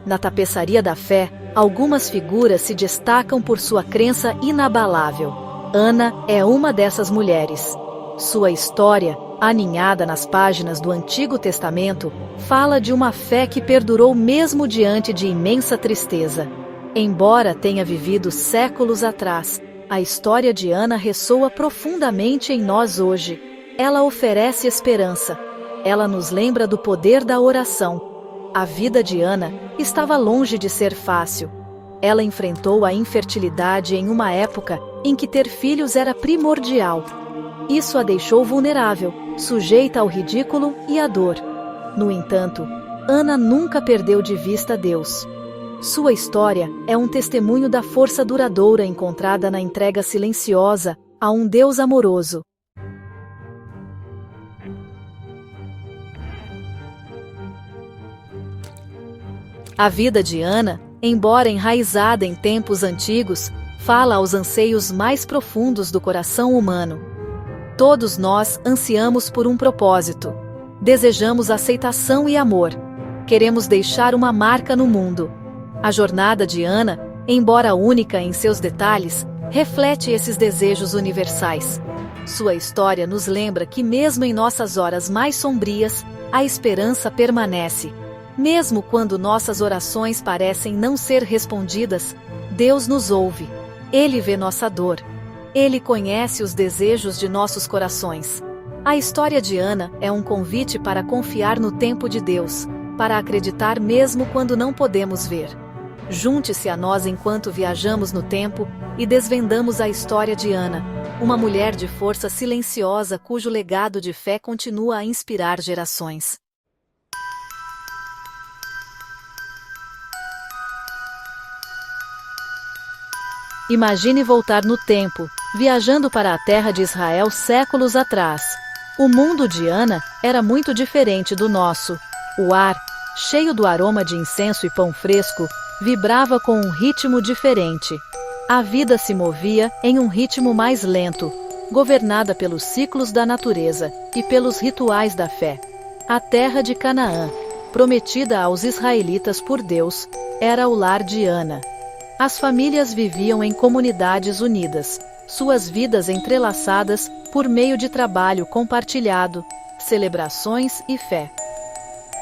Na tapeçaria da fé, algumas figuras se destacam por sua crença inabalável. Ana é uma dessas mulheres. Sua história, aninhada nas páginas do Antigo Testamento, fala de uma fé que perdurou mesmo diante de imensa tristeza. Embora tenha vivido séculos atrás, a história de Ana ressoa profundamente em nós hoje. Ela oferece esperança. Ela nos lembra do poder da oração. A vida de Ana estava longe de ser fácil. Ela enfrentou a infertilidade em uma época em que ter filhos era primordial. Isso a deixou vulnerável, sujeita ao ridículo e à dor. No entanto, Ana nunca perdeu de vista Deus. Sua história é um testemunho da força duradoura encontrada na entrega silenciosa a um Deus amoroso. A vida de Ana, embora enraizada em tempos antigos, fala aos anseios mais profundos do coração humano. Todos nós ansiamos por um propósito. Desejamos aceitação e amor. Queremos deixar uma marca no mundo. A jornada de Ana, embora única em seus detalhes, reflete esses desejos universais. Sua história nos lembra que mesmo em nossas horas mais sombrias, a esperança permanece. Mesmo quando nossas orações parecem não ser respondidas, Deus nos ouve. Ele vê nossa dor. Ele conhece os desejos de nossos corações. A história de Ana é um convite para confiar no tempo de Deus, para acreditar mesmo quando não podemos ver. Junte-se a nós enquanto viajamos no tempo e desvendamos a história de Ana, uma mulher de força silenciosa cujo legado de fé continua a inspirar gerações. Imagine voltar no tempo, viajando para a terra de Israel séculos atrás. O mundo de Ana era muito diferente do nosso. O ar, cheio do aroma de incenso e pão fresco, vibrava com um ritmo diferente. A vida se movia em um ritmo mais lento, governada pelos ciclos da natureza e pelos rituais da fé. A terra de Canaã, prometida aos israelitas por Deus, era o lar de Ana. As famílias viviam em comunidades unidas, suas vidas entrelaçadas por meio de trabalho compartilhado, celebrações e fé.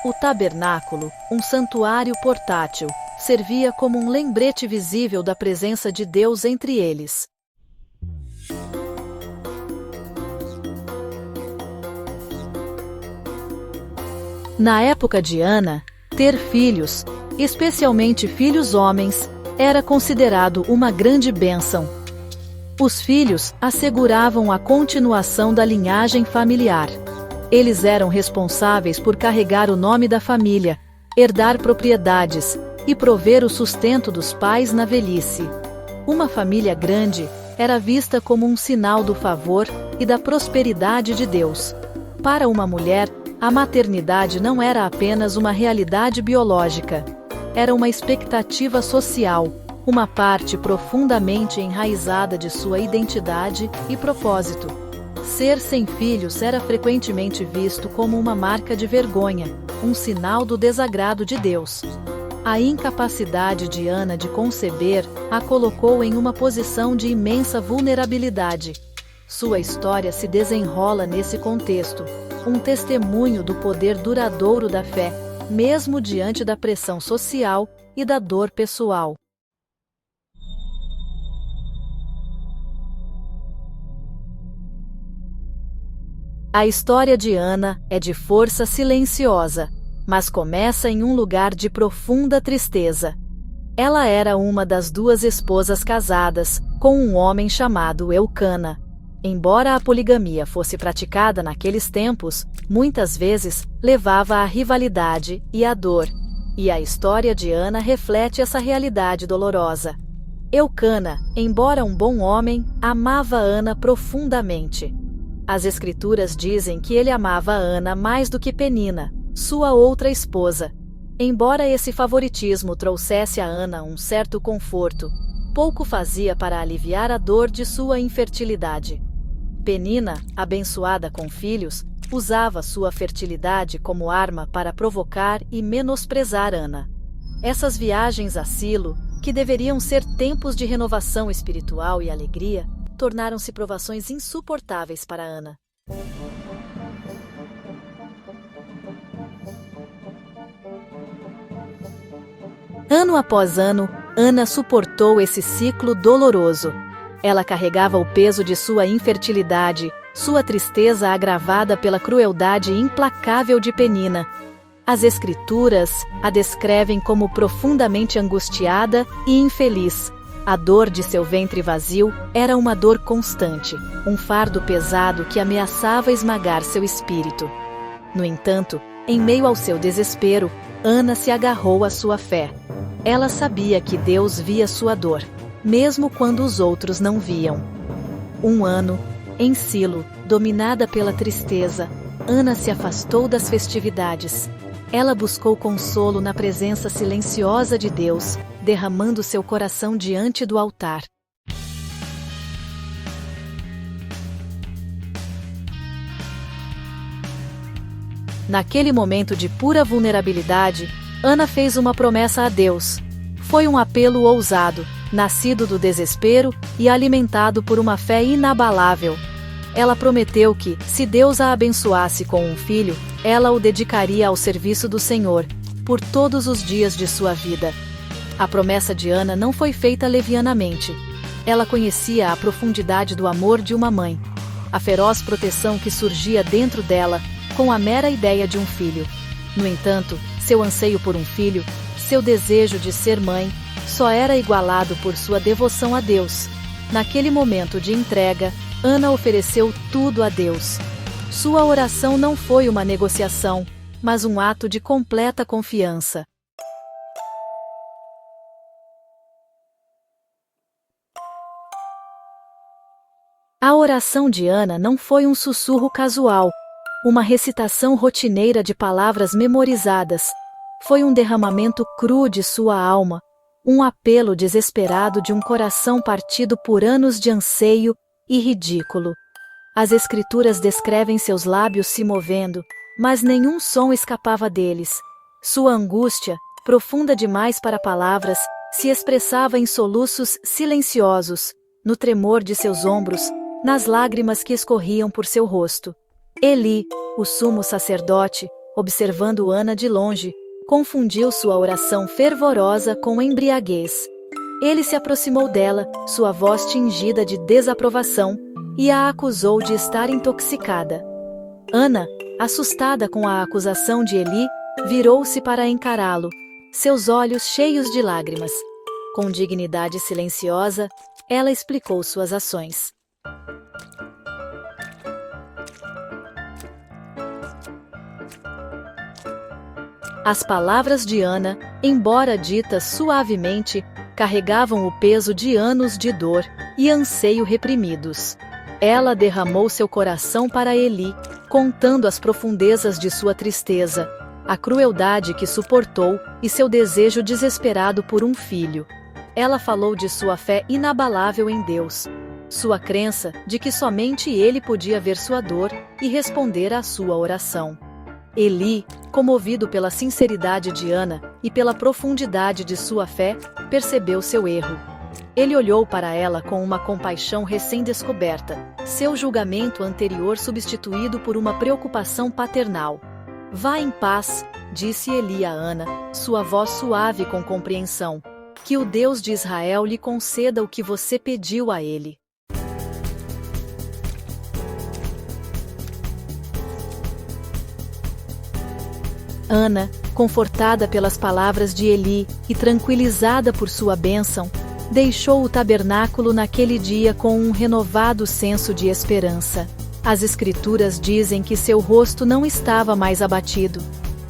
O tabernáculo, um santuário portátil, servia como um lembrete visível da presença de Deus entre eles. Na época de Ana, ter filhos, especialmente filhos homens, era considerado uma grande bênção. Os filhos asseguravam a continuação da linhagem familiar. Eles eram responsáveis por carregar o nome da família, herdar propriedades e prover o sustento dos pais na velhice. Uma família grande era vista como um sinal do favor e da prosperidade de Deus. Para uma mulher, a maternidade não era apenas uma realidade biológica. Era uma expectativa social, uma parte profundamente enraizada de sua identidade e propósito. Ser sem filhos era frequentemente visto como uma marca de vergonha, um sinal do desagrado de Deus. A incapacidade de Ana de conceber a colocou em uma posição de imensa vulnerabilidade. Sua história se desenrola nesse contexto, um testemunho do poder duradouro da fé, mesmo diante da pressão social e da dor pessoal. A história de Ana é de força silenciosa, mas começa em um lugar de profunda tristeza. Ela era uma das 2 esposas casadas com um homem chamado Eucana. Embora a poligamia fosse praticada naqueles tempos, muitas vezes levava à rivalidade e à dor, e a história de Ana reflete essa realidade dolorosa. Eucana, embora um bom homem, amava Ana profundamente. As escrituras dizem que ele amava Ana mais do que Penina, sua outra esposa. Embora esse favoritismo trouxesse a Ana um certo conforto, pouco fazia para aliviar a dor de sua infertilidade. Penina, abençoada com filhos, usava sua fertilidade como arma para provocar e menosprezar Ana. Essas viagens a Silo, que deveriam ser tempos de renovação espiritual e alegria, tornaram-se provações insuportáveis para Ana. Ano após ano, Ana suportou esse ciclo doloroso. Ela carregava o peso de sua infertilidade, sua tristeza agravada pela crueldade implacável de Penina. As Escrituras a descrevem como profundamente angustiada e infeliz. A dor de seu ventre vazio era uma dor constante, um fardo pesado que ameaçava esmagar seu espírito. No entanto, em meio ao seu desespero, Ana se agarrou à sua fé. Ela sabia que Deus via sua dor, mesmo quando os outros não viam. Um ano, em Silo, dominada pela tristeza, Ana se afastou das festividades. Ela buscou consolo na presença silenciosa de Deus, derramando seu coração diante do altar. Naquele momento de pura vulnerabilidade, Ana fez uma promessa a Deus. Foi um apelo ousado, nascido do desespero e alimentado por uma fé inabalável. Ela prometeu que, se Deus a abençoasse com um filho, ela o dedicaria ao serviço do Senhor, por todos os dias de sua vida. A promessa de Ana não foi feita levianamente. Ela conhecia a profundidade do amor de uma mãe, a feroz proteção que surgia dentro dela, com a mera ideia de um filho. No entanto, seu anseio por um filho, seu desejo de ser mãe, só era igualado por sua devoção a Deus. Naquele momento de entrega, Ana ofereceu tudo a Deus. Sua oração não foi uma negociação, mas um ato de completa confiança. A oração de Ana não foi um sussurro casual, uma recitação rotineira de palavras memorizadas. Foi um derramamento cru de sua alma, um apelo desesperado de um coração partido por anos de anseio e ridículo. As Escrituras descrevem seus lábios se movendo, mas nenhum som escapava deles. Sua angústia, profunda demais para palavras, se expressava em soluços silenciosos, no tremor de seus ombros, nas lágrimas que escorriam por seu rosto. Eli, o sumo sacerdote, observando Ana de longe, confundiu sua oração fervorosa com embriaguez. Ele se aproximou dela, sua voz tingida de desaprovação, e a acusou de estar intoxicada. Ana, assustada com a acusação de Eli, virou-se para encará-lo, seus olhos cheios de lágrimas. Com dignidade silenciosa, ela explicou suas ações. As palavras de Ana, embora ditas suavemente, carregavam o peso de anos de dor e anseio reprimidos. Ela derramou seu coração para Eli, contando as profundezas de sua tristeza, a crueldade que suportou e seu desejo desesperado por um filho. Ela falou de sua fé inabalável em Deus, sua crença de que somente ele podia ver sua dor e responder à sua oração. Eli, comovido pela sinceridade de Ana e pela profundidade de sua fé, percebeu seu erro. Ele olhou para ela com uma compaixão recém-descoberta, seu julgamento anterior substituído por uma preocupação paternal. Vá em paz, disse Eli a Ana, sua voz suave com compreensão. Que o Deus de Israel lhe conceda o que você pediu a ele. Ana, confortada pelas palavras de Eli e tranquilizada por sua bênção, deixou o tabernáculo naquele dia com um renovado senso de esperança. As Escrituras dizem que seu rosto não estava mais abatido.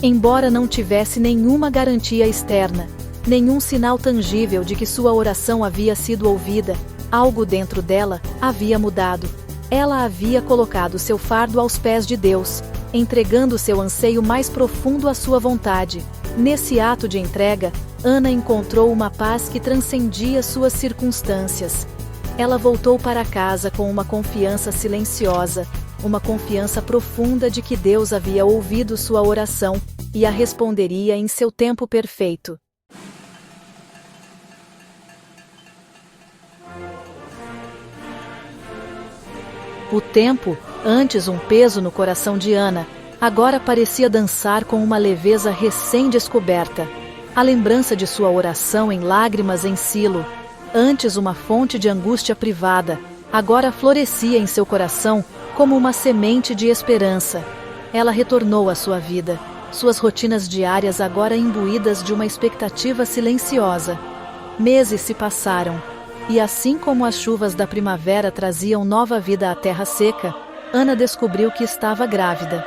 Embora não tivesse nenhuma garantia externa, nenhum sinal tangível de que sua oração havia sido ouvida, algo dentro dela havia mudado. Ela havia colocado seu fardo aos pés de Deus, entregando seu anseio mais profundo à sua vontade. Nesse ato de entrega, Ana encontrou uma paz que transcendia suas circunstâncias. Ela voltou para casa com uma confiança silenciosa, uma confiança profunda de que Deus havia ouvido sua oração e a responderia em seu tempo perfeito. O tempo, antes um peso no coração de Ana, agora parecia dançar com uma leveza recém-descoberta. A lembrança de sua oração em lágrimas em Silo, antes uma fonte de angústia privada, agora florescia em seu coração como uma semente de esperança. Ela retornou à sua vida, suas rotinas diárias agora imbuídas de uma expectativa silenciosa. Meses se passaram, e assim como as chuvas da primavera traziam nova vida à terra seca, Ana descobriu que estava grávida.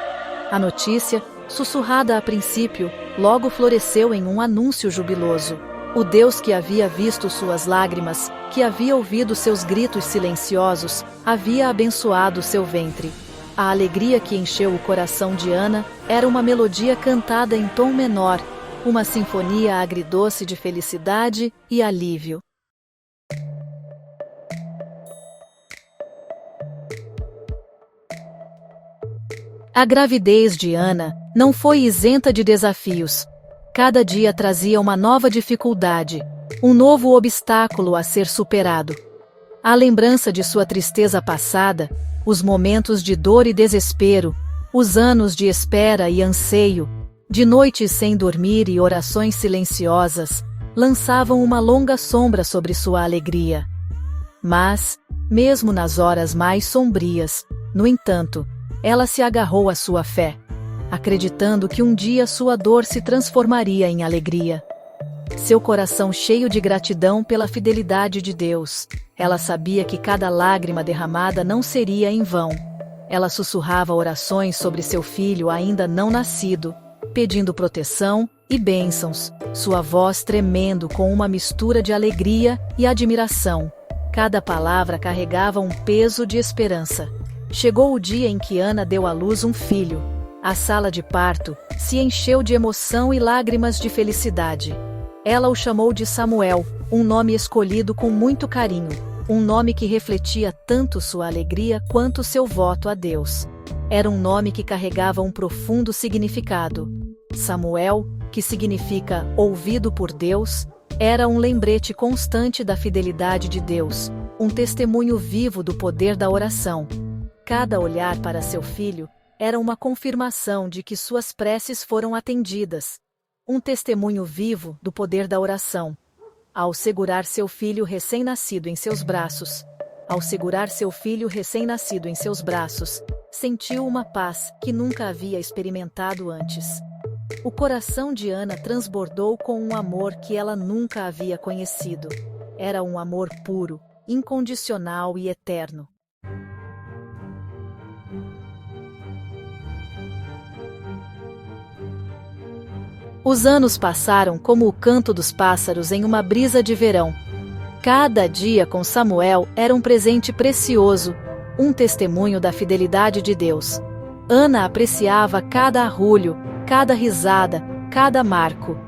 A notícia, sussurrada a princípio, logo floresceu em um anúncio jubiloso. O Deus que havia visto suas lágrimas, que havia ouvido seus gritos silenciosos, havia abençoado seu ventre. A alegria que encheu o coração de Ana era uma melodia cantada em tom menor, uma sinfonia agridoce de felicidade e alívio. A gravidez de Ana não foi isenta de desafios. Cada dia trazia uma nova dificuldade, um novo obstáculo a ser superado. A lembrança de sua tristeza passada, os momentos de dor e desespero, os anos de espera e anseio, de noites sem dormir e orações silenciosas, lançavam uma longa sombra sobre sua alegria. Mas, mesmo nas horas mais sombrias, no entanto, ela se agarrou à sua fé, acreditando que um dia sua dor se transformaria em alegria. Seu coração cheio de gratidão pela fidelidade de Deus, ela sabia que cada lágrima derramada não seria em vão. Ela sussurrava orações sobre seu filho ainda não nascido, pedindo proteção e bênçãos, sua voz tremendo com uma mistura de alegria e admiração. Cada palavra carregava um peso de esperança. Chegou o dia em que Ana deu à luz um filho. A sala de parto se encheu de emoção e lágrimas de felicidade. Ela o chamou de Samuel, um nome escolhido com muito carinho, um nome que refletia tanto sua alegria quanto seu voto a Deus. Era um nome que carregava um profundo significado. Samuel, que significa ouvido por Deus, era um lembrete constante da fidelidade de Deus, um testemunho vivo do poder da oração. Cada olhar para seu filho era uma confirmação de que suas preces foram atendidas, um testemunho vivo do poder da oração. Ao segurar seu filho recém-nascido em seus braços, sentiu uma paz que nunca havia experimentado antes. O coração de Ana transbordou com um amor que ela nunca havia conhecido. Era um amor puro, incondicional e eterno. Os anos passaram como o canto dos pássaros em uma brisa de verão. Cada dia com Samuel era um presente precioso, um testemunho da fidelidade de Deus. Ana apreciava cada arrulho, cada risada, cada marco.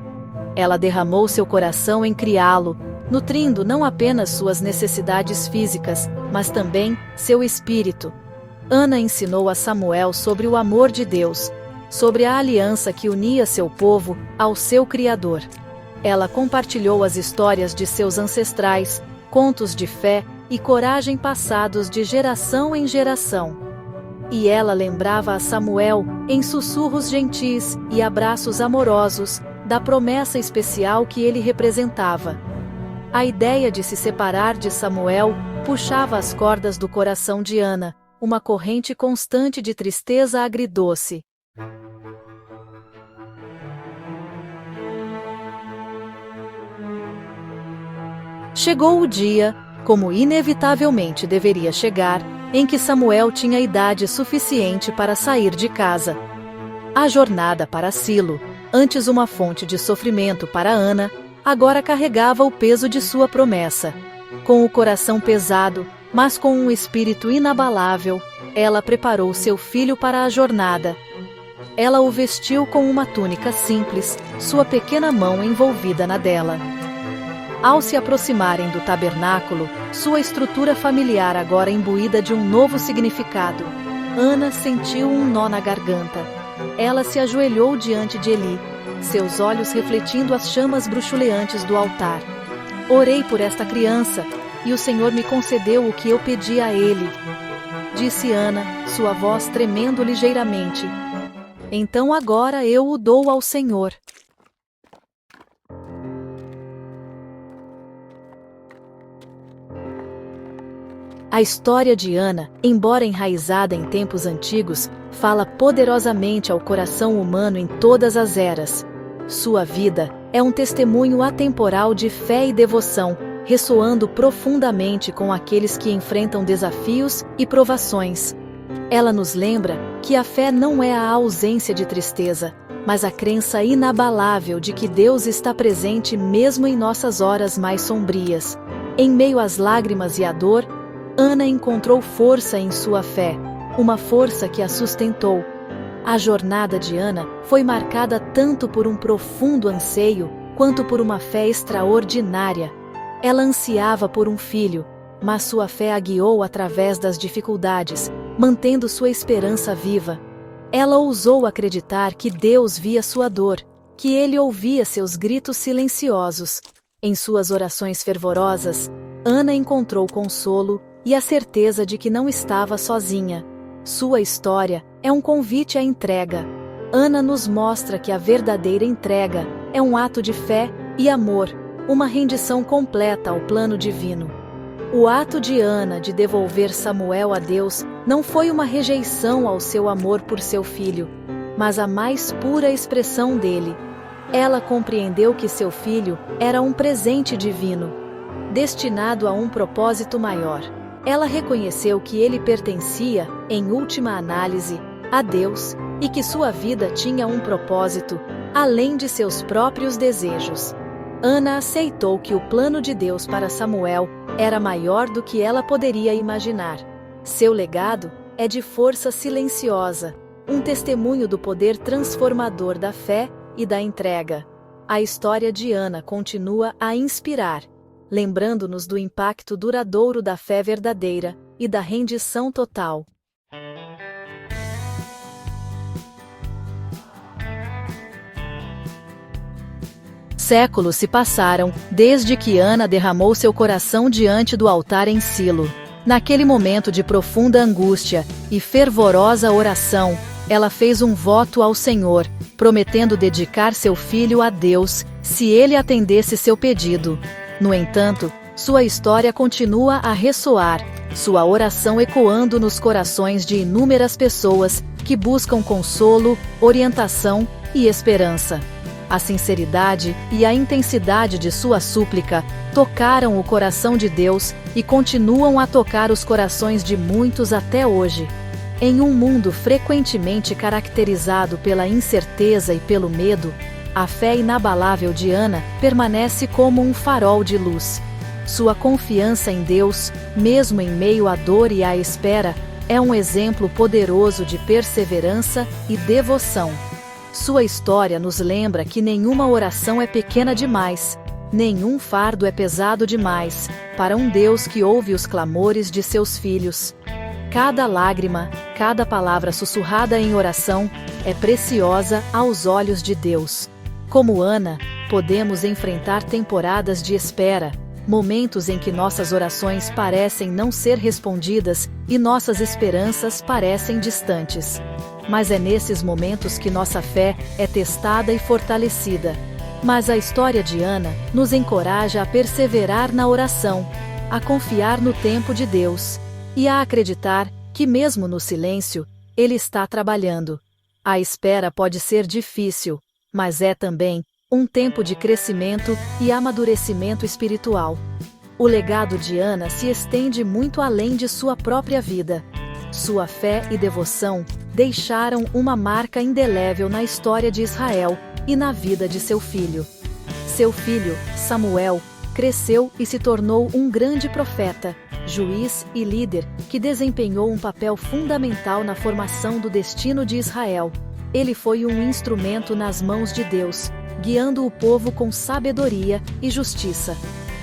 Ela derramou seu coração em criá-lo, nutrindo não apenas suas necessidades físicas, mas também seu espírito. Ana ensinou a Samuel sobre o amor de Deus, sobre a aliança que unia seu povo ao seu Criador. Ela compartilhou as histórias de seus ancestrais, contos de fé e coragem passados de geração em geração. E ela lembrava a Samuel, em sussurros gentis e abraços amorosos, da promessa especial que ele representava. A ideia de se separar de Samuel puxava as cordas do coração de Ana, uma corrente constante de tristeza agridoce. Chegou o dia, como inevitavelmente deveria chegar, em que Samuel tinha idade suficiente para sair de casa. A jornada para Silo, antes uma fonte de sofrimento para Ana, agora carregava o peso de sua promessa. Com o coração pesado, mas com um espírito inabalável, ela preparou seu filho para a jornada. Ela o vestiu com uma túnica simples, sua pequena mão envolvida na dela. Ao se aproximarem do tabernáculo, sua estrutura familiar agora imbuída de um novo significado, Ana sentiu um nó na garganta. Ela se ajoelhou diante de Eli, seus olhos refletindo as chamas bruxuleantes do altar. Orei por esta criança, e o Senhor me concedeu o que eu pedi a ele. disse Ana, sua voz tremendo ligeiramente. Então agora eu o dou ao Senhor. A história de Ana, embora enraizada em tempos antigos, fala poderosamente ao coração humano em todas as eras. Sua vida é um testemunho atemporal de fé e devoção, ressoando profundamente com aqueles que enfrentam desafios e provações. Ela nos lembra que a fé não é a ausência de tristeza, mas a crença inabalável de que Deus está presente mesmo em nossas horas mais sombrias. Em meio às lágrimas e à dor, Ana encontrou força em sua fé, uma força que a sustentou. A jornada de Ana foi marcada tanto por um profundo anseio, quanto por uma fé extraordinária. Ela ansiava por um filho, mas sua fé a guiou através das dificuldades, mantendo sua esperança viva. Ela ousou acreditar que Deus via sua dor, que Ele ouvia seus gritos silenciosos. Em suas orações fervorosas, Ana encontrou consolo e a certeza de que não estava sozinha. Sua história é um convite à entrega. Ana nos mostra que a verdadeira entrega é um ato de fé e amor, uma rendição completa ao plano divino. O ato de Ana de devolver Samuel a Deus não foi uma rejeição ao seu amor por seu filho, mas a mais pura expressão dele. Ela compreendeu que seu filho era um presente divino, destinado a um propósito maior. Ela reconheceu que ele pertencia, em última análise, a Deus, e que sua vida tinha um propósito, além de seus próprios desejos. Ana aceitou que o plano de Deus para Samuel era maior do que ela poderia imaginar. Seu legado é de força silenciosa, um testemunho do poder transformador da fé e da entrega. A história de Ana continua a inspirar, lembrando-nos do impacto duradouro da fé verdadeira e da rendição total. Séculos se passaram desde que Ana derramou seu coração diante do altar em Silo. Naquele momento de profunda angústia e fervorosa oração, ela fez um voto ao Senhor, prometendo dedicar seu filho a Deus, se ele atendesse seu pedido. No entanto, sua história continua a ressoar, sua oração ecoando nos corações de inúmeras pessoas que buscam consolo, orientação e esperança. A sinceridade e a intensidade de sua súplica tocaram o coração de Deus e continuam a tocar os corações de muitos até hoje. Em um mundo frequentemente caracterizado pela incerteza e pelo medo, a fé inabalável de Ana permanece como um farol de luz. Sua confiança em Deus, mesmo em meio à dor e à espera, é um exemplo poderoso de perseverança e devoção. Sua história nos lembra que nenhuma oração é pequena demais, nenhum fardo é pesado demais, para um Deus que ouve os clamores de seus filhos. Cada lágrima, cada palavra sussurrada em oração, é preciosa aos olhos de Deus. Como Ana, podemos enfrentar temporadas de espera, momentos em que nossas orações parecem não ser respondidas e nossas esperanças parecem distantes. Mas é nesses momentos que nossa fé é testada e fortalecida. Mas a história de Ana nos encoraja a perseverar na oração, a confiar no tempo de Deus e a acreditar que mesmo no silêncio, Ele está trabalhando. A espera pode ser difícil, mas é também um tempo de crescimento e amadurecimento espiritual. O legado de Ana se estende muito além de sua própria vida. Sua fé e devoção deixaram uma marca indelével na história de Israel e na vida de seu filho. Seu filho, Samuel, cresceu e se tornou um grande profeta, juiz e líder que desempenhou um papel fundamental na formação do destino de Israel. Ele foi um instrumento nas mãos de Deus, guiando o povo com sabedoria e justiça.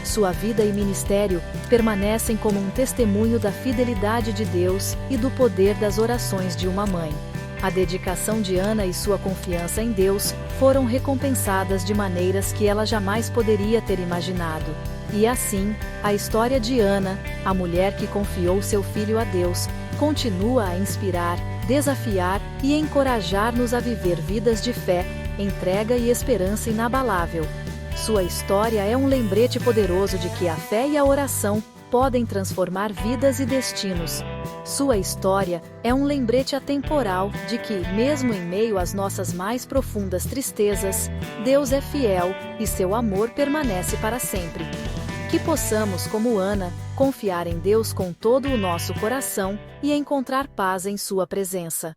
Sua vida e ministério permanecem como um testemunho da fidelidade de Deus e do poder das orações de uma mãe. A dedicação de Ana e sua confiança em Deus foram recompensadas de maneiras que ela jamais poderia ter imaginado. E assim, a história de Ana, a mulher que confiou seu filho a Deus, continua a inspirar, desafiar e encorajar-nos a viver vidas de fé, entrega e esperança inabalável. Sua história é um lembrete poderoso de que a fé e a oração podem transformar vidas e destinos. Sua história é um lembrete atemporal de que, mesmo em meio às nossas mais profundas tristezas, Deus é fiel e seu amor permanece para sempre. Que possamos, como Ana, confiar em Deus com todo o nosso coração e encontrar paz em sua presença.